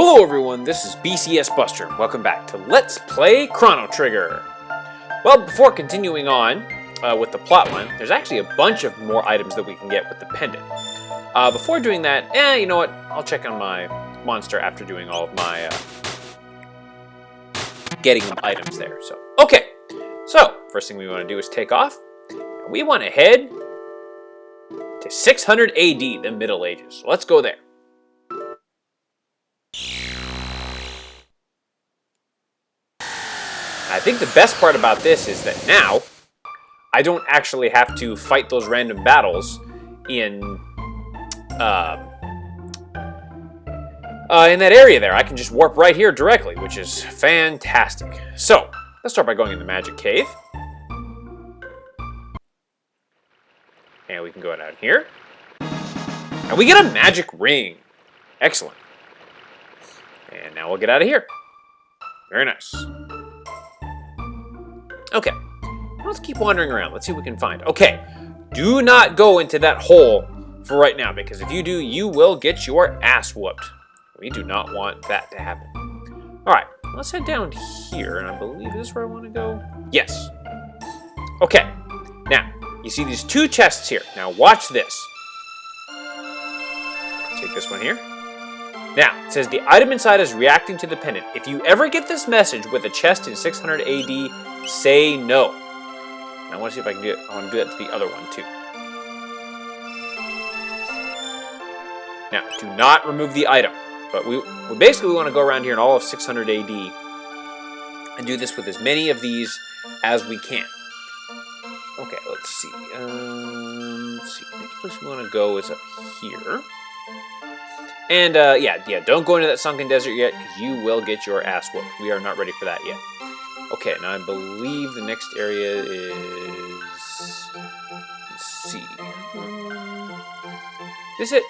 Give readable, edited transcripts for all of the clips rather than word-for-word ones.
Hello everyone, this is BCS Buster. Welcome back to Let's Play Chrono Trigger. Well, before continuing on with the plotline, there's actually a bunch of more items that we can get with the pendant. Before doing that, you know what? I'll check on my monster after doing all of my getting them items there. So first thing we want to do is take off. We want to head to 600 AD, the Middle Ages. So let's go there. I think the best part about this is that now I don't actually have to fight those random battles in that area there. I can just warp right here directly, which is fantastic. So let's start by going in the magic cave. And we can go down here. And we get a magic ring. Excellent. And now we'll get out of here. Very nice. Okay, let's keep wandering around. Let's see what we can find. Okay, do not go into that hole for right now, because if you do, you will get your ass whooped. We do not want that to happen. All right, let's head down here, and I believe this is where I want to go. Yes. Okay, now, you see these two chests here. Now, watch this. Take this one here. Now, it says the item inside is reacting to the pendant. If you ever get this message with a chest in 600 AD, say no. Now, I want to see if I can do it. I want to do that to the other one, too. Now, do not remove the item. But we basically want to go around here in all of 600 AD and do this with as many of these as we can. Okay, let's see. Let's see. The next place we want to go is up here. And, yeah, don't go into that sunken desert yet, because you will get your ass whooped. We are not ready for that yet. Okay, now I believe the next area is... Let's see. Is it?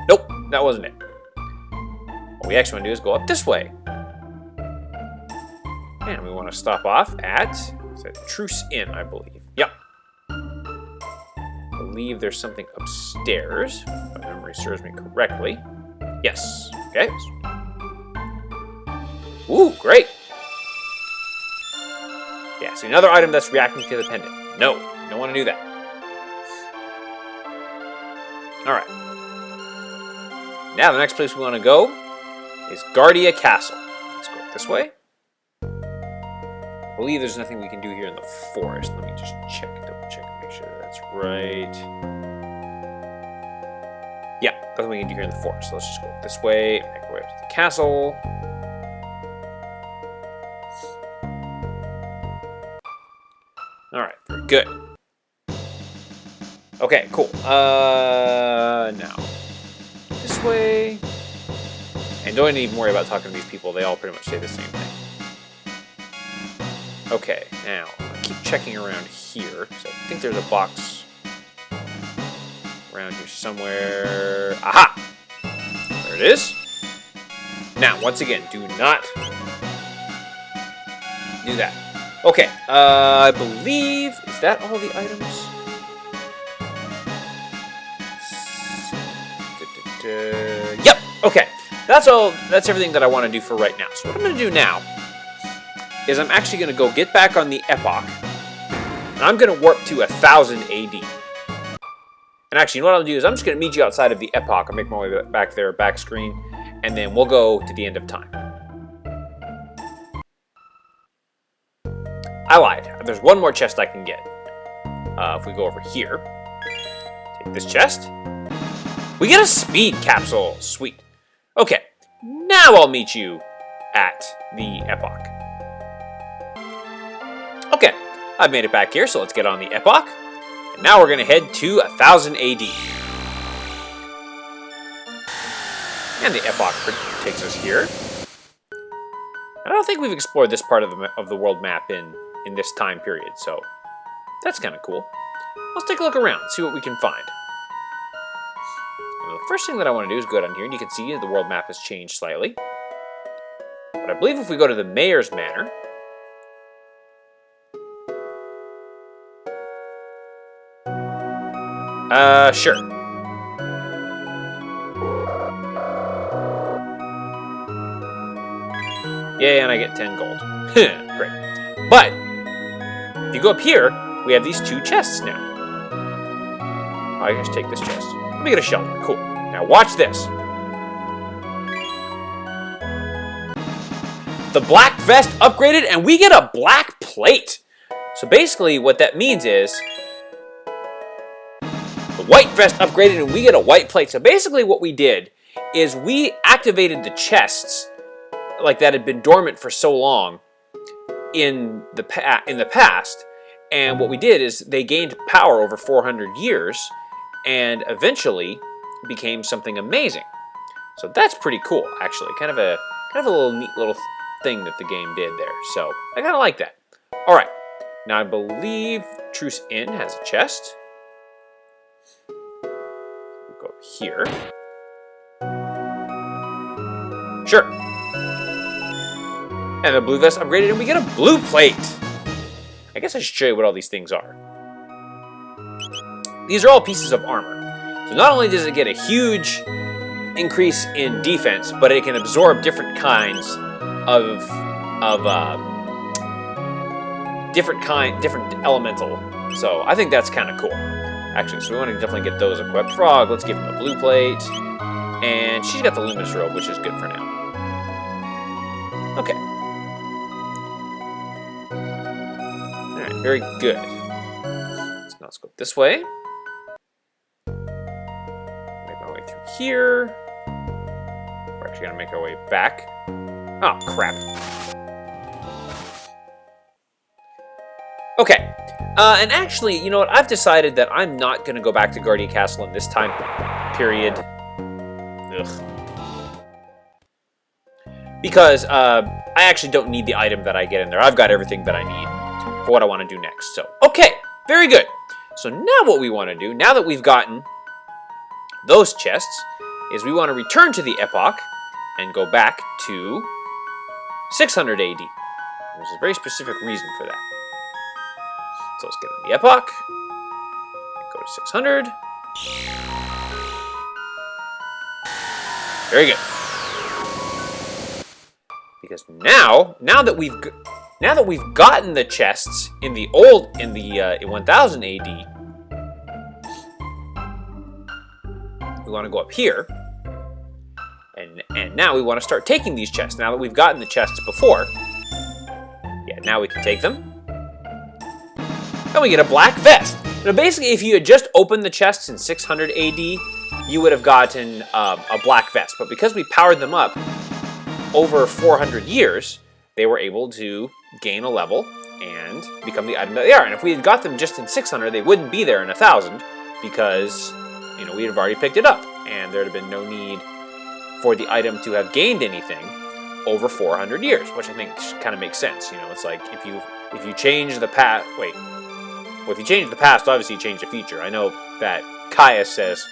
Nope, that wasn't it. What we actually want to do is go up this way. And we want to stop off at Truce Inn, I believe. Yep. I believe there's something upstairs, if my memory serves me correctly. Yes. Okay. Ooh, great. Yeah, so another item that's reacting to the pendant. No, you don't want to do that. Alright. Now the next place we want to go is Guardia Castle. Let's go this way. I believe there's nothing we can do here in the forest. Let me just double check, and make sure that's right. Yeah, nothing we can do here in the forest. So let's just go this way, make our way up to the castle. Alright, very good. Okay, cool. Now, this way. And don't even worry about talking to these people. They all pretty much say the same thing. Okay, now, I keep checking around here. So I think there's a box around here somewhere. Aha! There it is. Now, once again, do not do that. Okay, I believe, is that all the items? Yep, okay. That's all, that's everything that I want to do for right now. So what I'm going to do now is I'm actually going to go get back on the Epoch, and I'm going to warp to 1000 AD. And actually, what I'll do is I'm just going to meet you outside of the Epoch. I'll make my way back there, back screen, and then we'll go to the end of time. I lied. There's one more chest I can get. If we go over here, take this chest. We get a speed capsule. Sweet. Okay, now I'll meet you at the Epoch. Okay, I've made it back here, so let's get on the Epoch. And now we're going to head to 1000 AD. And the Epoch takes us here. I don't think we've explored this part of the world map in this time period, so that's kind of cool. Let's take a look around, see what we can find. Now, the first thing that I want to do is go down here, and you can see the world map has changed slightly. But I believe if we go to the Mayor's Manor, sure. Yay, and I get 10 gold. Great. But, if you go up here, we have these 2 chests now. I can just take this chest. Let me get a shelter. Cool. Now watch this. The black vest upgraded, and we get a black plate. So basically, what that means is the white vest upgraded, and we get a white plate. So basically, what we did is we activated the chests like that had been dormant for so long in the past, and what we did is they gained power over 400 years, and eventually became something amazing. So that's pretty cool, actually. Kind of a little neat little thing that the game did there. So I kind of like that. All right, now I believe Truce Inn has a chest. We'll go here. Sure. And the blue vest upgraded, and we get a blue plate. I guess I should show you what all these things are. These are all pieces of armor. So not only does it get a huge increase in defense, but it can absorb different kinds of different elemental. So I think that's kind of cool. Actually, so we want to definitely get those equipped. Frog, let's give him a blue plate. And she's got the luminous robe, which is good for now. Okay. Alright, very good. So now let's go this way. Make my way through here. We're actually going to make our way back. Oh, crap. Okay. And actually, you know what? I've decided that I'm not going to go back to Guardian Castle in this time period. Ugh. Because I actually don't need the item that I get in there. I've got everything that I need for what I want to do next. So, okay, very good. So now what we want to do, now that we've gotten those chests, is we want to return to the Epoch and go back to 600 AD. There's a very specific reason for that. So let's get in the Epoch, and go to 600. Very good. Because now that we've gotten the chests in the 1000 AD, we want to go up here, and now we want to start taking these chests. Now that we've gotten the chests before, yeah, now we can take them, and we get a black vest. Now, basically, if you had just opened the chests in 600 AD, you would have gotten a black vest. But because we powered them up over 400 years, they were able to gain a level and become the item that they are. And if we had got them just in 600, they wouldn't be there in 1000 because, you know, we'd have already picked it up. And there'd have been no need for the item to have gained anything over 400 years, which I think kind of makes sense. You know, it's like if you change the past, if you change the past, obviously you change the future. I know that Caius says,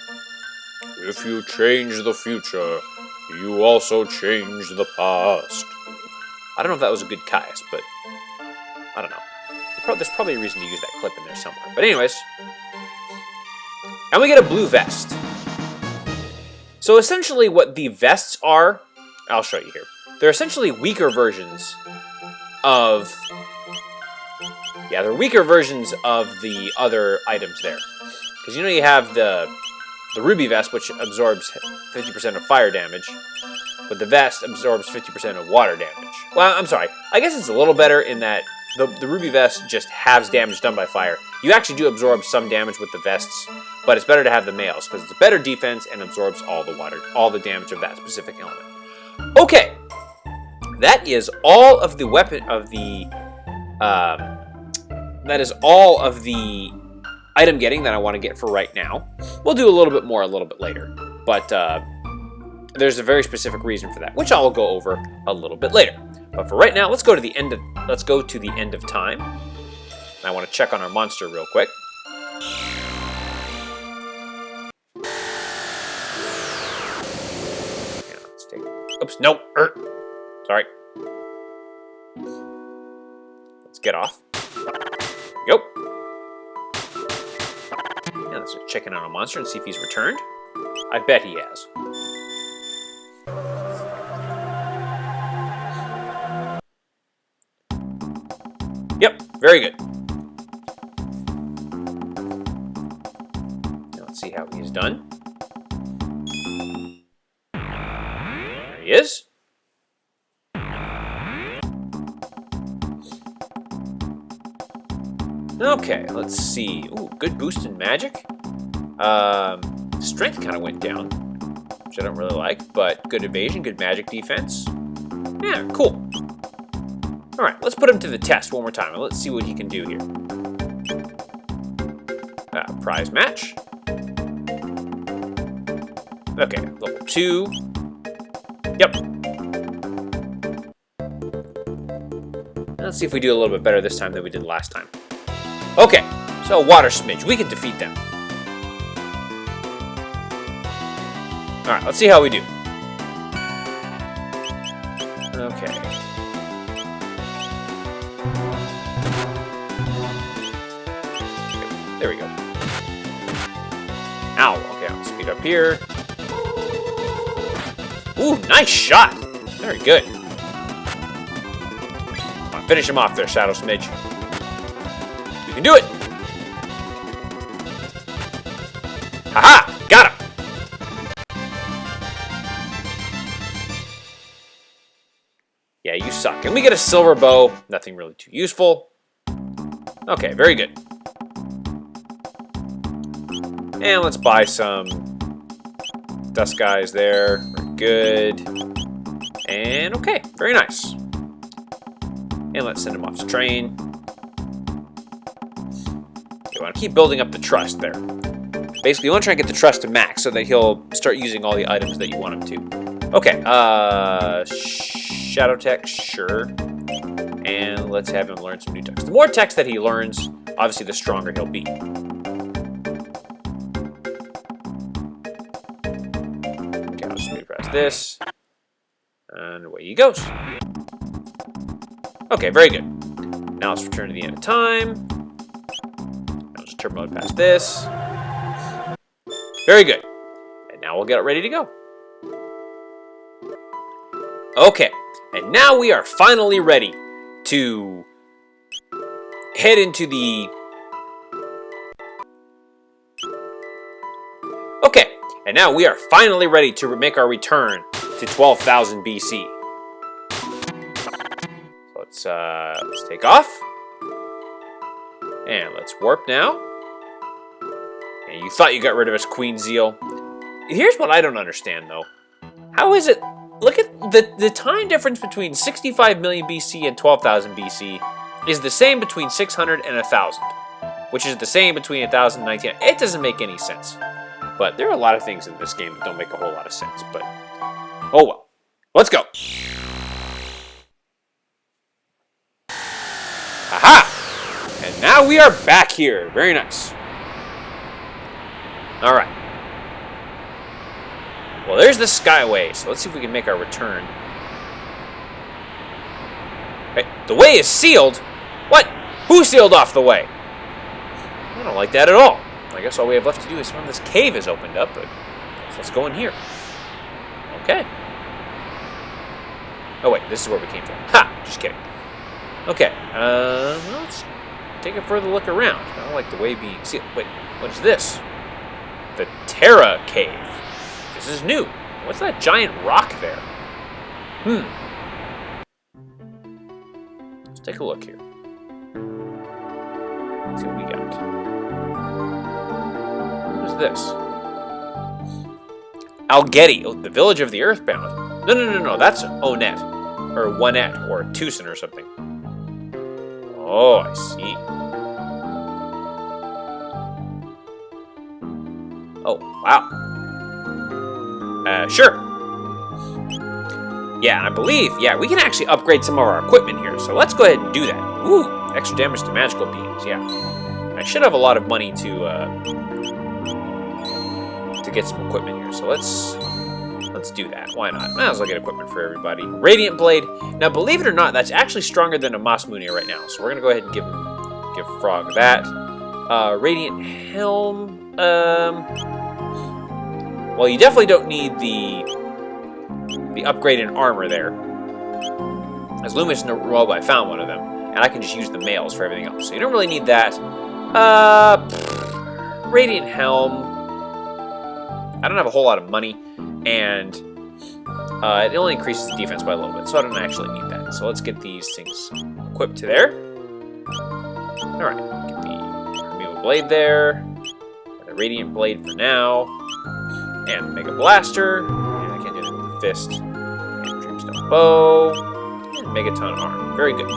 if you change the future, you also change the past. I don't know if that was a good Caius, but I don't know. There's probably a reason to use that clip in there somewhere. But anyways, and we get a blue vest. So essentially what the vests are, I'll show you here. They're essentially weaker versions of... Yeah, they're weaker versions of the other items there. Because you know you have the ruby vest, which absorbs 50% of fire damage, but the vest absorbs 50% of water damage. Well, I'm sorry. I guess it's a little better in that the ruby vest just halves damage done by fire. You actually do absorb some damage with the vests, but it's better to have the males because it's better defense and absorbs all the damage of that specific element. Okay, that is all of the that is all of the item getting that I want to get for right now. We'll do a little bit more a little bit later, but there's a very specific reason for that, which I'll go over a little bit later. But for right now, let's go to the end of time. And I want to check on our monster real quick. Yeah, let's take. Oops, no, sorry. Let's get off. Yep. Yeah, let's check in on a monster and see if he's returned. I bet he has. Very good. Now let's see how he's done. There he is. Okay, let's see. Ooh, good boost in magic. Strength kind of went down, which I don't really like, but good evasion, good magic defense. Yeah, cool. All right, let's put him to the test one more time, and let's see what he can do here. Prize match. Okay, level 2. Yep. Let's see if we do a little bit better this time than we did last time. Okay, so Water Smidge, we can defeat them. Alright, let's see how we do. Okay. There we go. Ow, okay, I'll speed up here. Ooh, nice shot! Very good. Come on, finish him off there, Shadow Smidge. You can do it! Haha! Got him! Yeah, you suck. And we get a silver bow. Nothing really too useful. Okay, very good. And let's buy some dust guys there. Very good. And okay, very nice. And let's send him off to train. You want to keep building up the trust there. Basically, you want to try and get the trust to max so that he'll start using all the items that you want him to. Okay, Shadow Tech, sure. And let's have him learn some new techs. The more techs that he learns, obviously the stronger he'll be. Okay, I'll just press this. And away he goes. Okay, very good. Now let's return to the end of time. I'll just turbo mode past this. Very good. And now we'll get it ready to go. Okay, and now we are finally ready to head into the... Okay, and now we are finally ready to make our return to 12,000 BC. So let's take off. And let's warp now. And you thought you got rid of us, Queen Zeal. Here's what I don't understand, though. How is it... Look at the time difference between 65 million BC and 12,000 BC is the same between 600 and 1,000, which is the same between 1,000 and 19. It doesn't make any sense. But there are a lot of things in this game that don't make a whole lot of sense. But, oh well. Let's go. Aha! And now we are back here. Very nice. All right. Well, there's the Skyway, so let's see if we can make our return. Hey, the way is sealed? What? Who sealed off the way? I don't like that at all. I guess all we have left to do is when this cave is opened up, but let's go in here. Okay. Oh wait, this is where we came from. Ha! Just kidding. Okay, well, let's take a further look around. I don't like the way being sealed. Wait, what is this? The Terra Cave. This is new. What's that giant rock there? Let's take a look here. Let's see what we got. What is this? Algeti. Oh, the village of the EarthBound. No. That's Onett. Or Onett. Or Tucson or something. Oh, I see. Oh, wow. Sure. Yeah, I believe, we can actually upgrade some of our equipment here, so let's go ahead and do that. Ooh, extra damage to magical beings, yeah. I should have a lot of money to get some equipment here, so let's do that. Why not? Might as well get equipment for everybody. Radiant Blade. Now, believe it or not, that's actually stronger than a Moss Moonier right now, so we're going to go ahead and give Frog that. Radiant Helm. Well, you definitely don't need the upgrade in armor there. As Loomis Robe, I found one of them. and I can just use the males for everything else. So you don't really need that. Radiant Helm. I don't have a whole lot of money, and it only increases the defense by a little bit, so I don't actually need that. So let's get these things equipped to there. Alright, get the Removal Blade there. The Radiant Blade for now. And Mega Blaster. And I can't do anything with the Fist. And Dreamstone Bow. And Megaton Arm. Very good.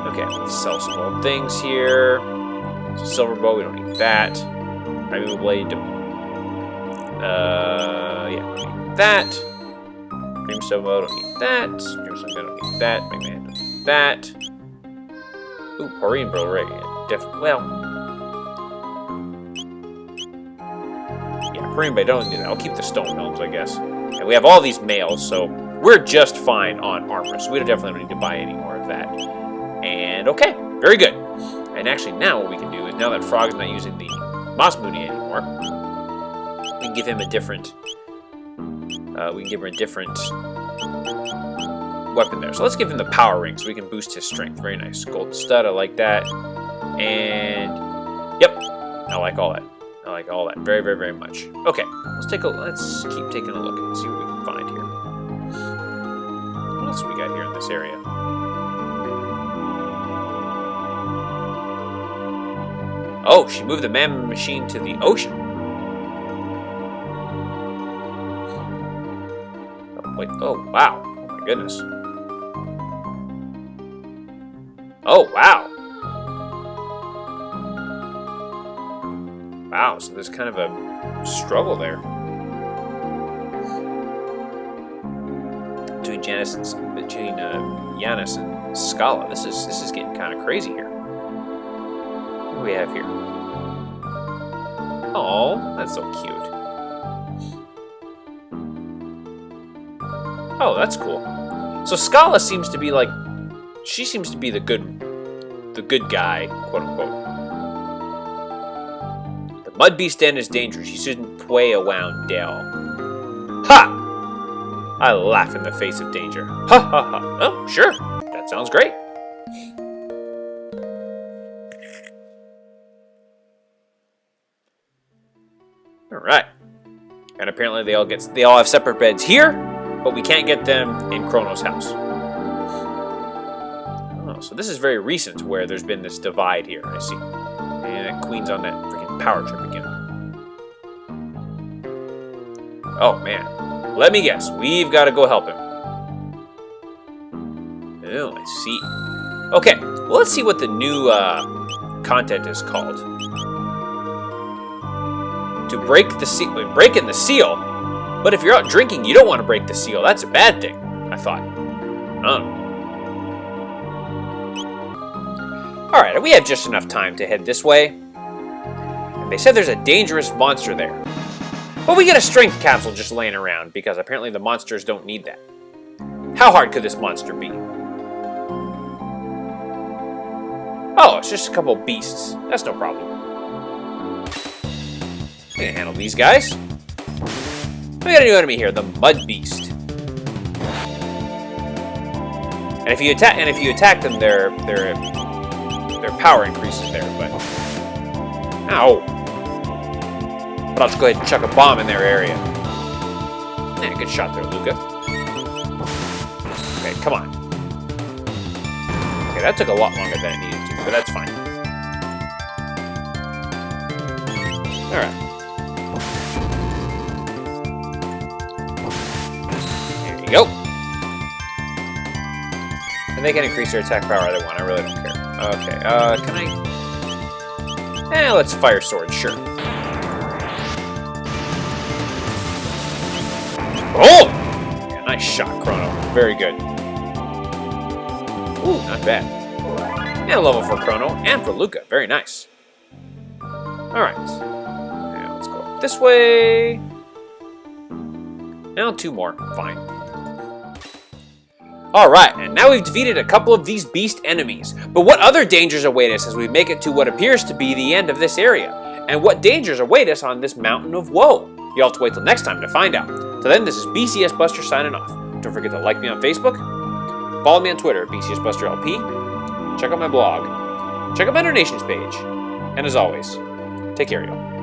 Okay, let's sell some old things here. So Silver Bow, we don't need that. Removal Blade, don't need don't need that. Dreamstone Bow, don't need that. Dreamstone Bow, don't need that. Mega Man, don't need that. Ooh, Porine Bro Ray. Well. Yeah, Porine Bay, don't need that. I'll keep the Stone Helms, I guess. And we have all these males, so we're just fine on armor. So we definitely don't need to buy any more of that. And okay, very good. And actually now what we can do is, now that Frog's not using the Moss Mooney anymore, we can give him a different weapon there. So let's give him the Power Ring so we can boost his strength. Very nice. Gold stud, I like that. And yep, I like all that. I like all that very, very, very much. Okay, let's keep taking a look and see what we can find here. What else do we got here in this area? Oh, she moved the Mammoth Machine to the ocean. Oh, wait. Oh, wow. Oh, my goodness. Oh, wow. Wow, so there's kind of a struggle there. Between Yanis and Scala. This is getting kind of crazy here. What do we have here? Oh, that's so cute. Oh, that's cool. So Scala seems to be like, she seems to be the good guy, quote unquote. The Mud Beast Den is dangerous. You shouldn't play around Dell. Ha! I laugh in the face of danger. Ha ha ha. Oh, sure. That sounds great. Alright. And apparently they all have separate beds here, but we can't get them in Chrono's house. Oh, so this is very recent where there's been this divide here, I see. And Queen's on that freaking power trip again. Oh man. Let me guess. We've got to go help him. Oh, I see. Okay. Well, let's see what the new content is called. To break the seal. Breaking the seal? But if you're out drinking, you don't want to break the seal. That's a bad thing, I thought. Oh. Alright, we have just enough time to head this way. And they said there's a dangerous monster there. But we get a strength capsule just laying around, because apparently the monsters don't need that. How hard could this monster be? Oh, it's just a couple beasts. That's no problem. I can handle these guys. We got a new enemy here, the Mud Beast. And if you attack them, their power increases there, but ow. But I'll just go ahead and chuck a bomb in their area. Yeah, good shot there, Luca. Okay, come on. Okay, that took a lot longer than it needed to, but that's fine. Alright. There you go. And they can increase their attack power they want. I really don't care. Okay, can I... let's fire sword, sure. Oh! Yeah, nice shot, Chrono. Very good. Ooh, not bad. And a level for Chrono and for Luca. Very nice. Alright. Now let's go up this way. Now 2 more. Fine. Alright, and now we've defeated a couple of these beast enemies. But what other dangers await us as we make it to what appears to be the end of this area? And what dangers await us on this mountain of woe? You'll have to wait till next time to find out. So then, this is BCS Buster signing off. Don't forget to like me on Facebook, follow me on Twitter at BCS Buster LP, check out my blog, check out my donations page, and as always, take care, y'all.